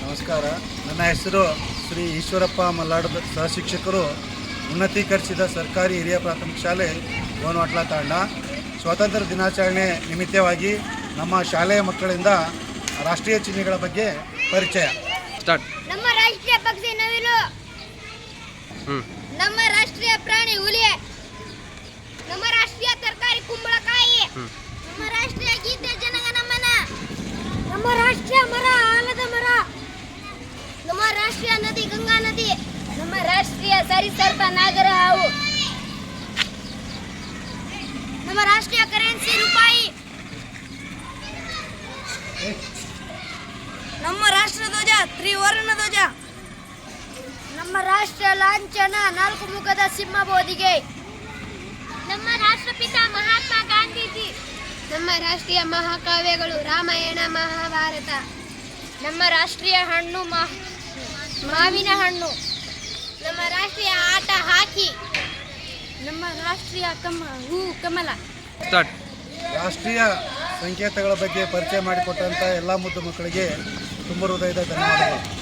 ನಮಸ್ಕಾರ. ನನ್ನ ಹೆಸರು ಶ್ರೀ ಈಶ್ವರಪ್ಪ ಮಲ್ಲಾಡದ, ಸಹಶಿಕ್ಷಕರು, ಉನ್ನತೀಕರಿಸಿದ ಸರ್ಕಾರಿ ಹಿರಿಯ ಪ್ರಾಥಮಿಕ ಶಾಲೆ ಗೋನವಾಟ್ಲ ತಾಂಡ. ಸ್ವಾತಂತ್ರ್ಯ ದಿನಾಚರಣೆ ನಿಮಿತ್ತವಾಗಿ ನಮ್ಮ ಶಾಲೆಯ ಮಕ್ಕಳಿಂದ ರಾಷ್ಟ್ರೀಯ ಚಿಹ್ನೆಗಳ ಬಗ್ಗೆ ಪರಿಚಯ. ನಮ್ಮ ರಾಷ್ಟ್ರೀಯ ಪಕ್ಷಿ ನವಿಲು, ನಮ್ಮ ರಾಷ್ಟ್ರೀಯ ಪ್ರಾಣಿ ಹುಲಿ, ನಮ್ಮ ರಾಷ್ಟ್ರೀಯ ತರಕಾರಿ ಕುಂಬಳಕಾಯಿ, ನಮ್ಮ ರಾಷ್ಟ್ರೀಯ ಗೀತೆ ಜನಗಣಮನ, ನಮ್ಮ ರಾಷ್ಟ್ರೀಯ ಮರ ಆಲದ ಮರ, ನಮ್ಮ ರಾಷ್ಟ್ರೀಯ ನದಿ ಗಂಗಾ ನದಿ, ನಮ್ಮ ರಾಷ್ಟ್ರೀಯ ಸರಿಸರ್ಪ ನಾಗರ ಹಾವು, ನಮ್ಮ ರಾಷ್ಟ್ರೀಯ ಕರೆನ್ಸಿ ರೂಪಾಯಿ, ನಮ್ಮ ರಾಷ್ಟ್ರ ಧ್ವಜ ತ್ರಿವರ್ಣ ಧ್ವಜ, ನಮ್ಮ ರಾಷ್ಟ್ರ ಲಾಂಛನ ನಾಲ್ಕು ಮುಖದ ಸಿಂಹ ಬೋಧಿಗೆ, ನಮ್ಮ ರಾಷ್ಟ್ರಪಿತ ಮಹಾತ್ಮ ಗಾಂಧೀಜಿ, ನಮ್ಮ ರಾಷ್ಟ್ರೀಯ ಮಹಾಕಾವ್ಯಗಳು ರಾಮಾಯಣ ಮಹಾಭಾರತ, ನಮ್ಮ ರಾಷ್ಟ್ರೀಯ ಹಣ್ಣು ಮಾವಿನ ಹಣ್ಣು, ನಮ್ಮ ರಾಷ್ಟ್ರೀಯ ಆಟ ಹಾಕಿ, ನಮ್ಮ ರಾಷ್ಟ್ರೀಯ ಹೂ ಕಮಲ. ರಾಷ್ಟ್ರೀಯ ಸಂಕೇತಗಳ ಬಗ್ಗೆ ಪರಿಚಯ ಮಾಡಿಕೊಟ್ಟಂಥ ಎಲ್ಲ ಮುದ್ದು ಮಕ್ಕಳಿಗೆ ತುಂಬ ಹೃದಯದ ಧನ್ಯವಾದಗಳು.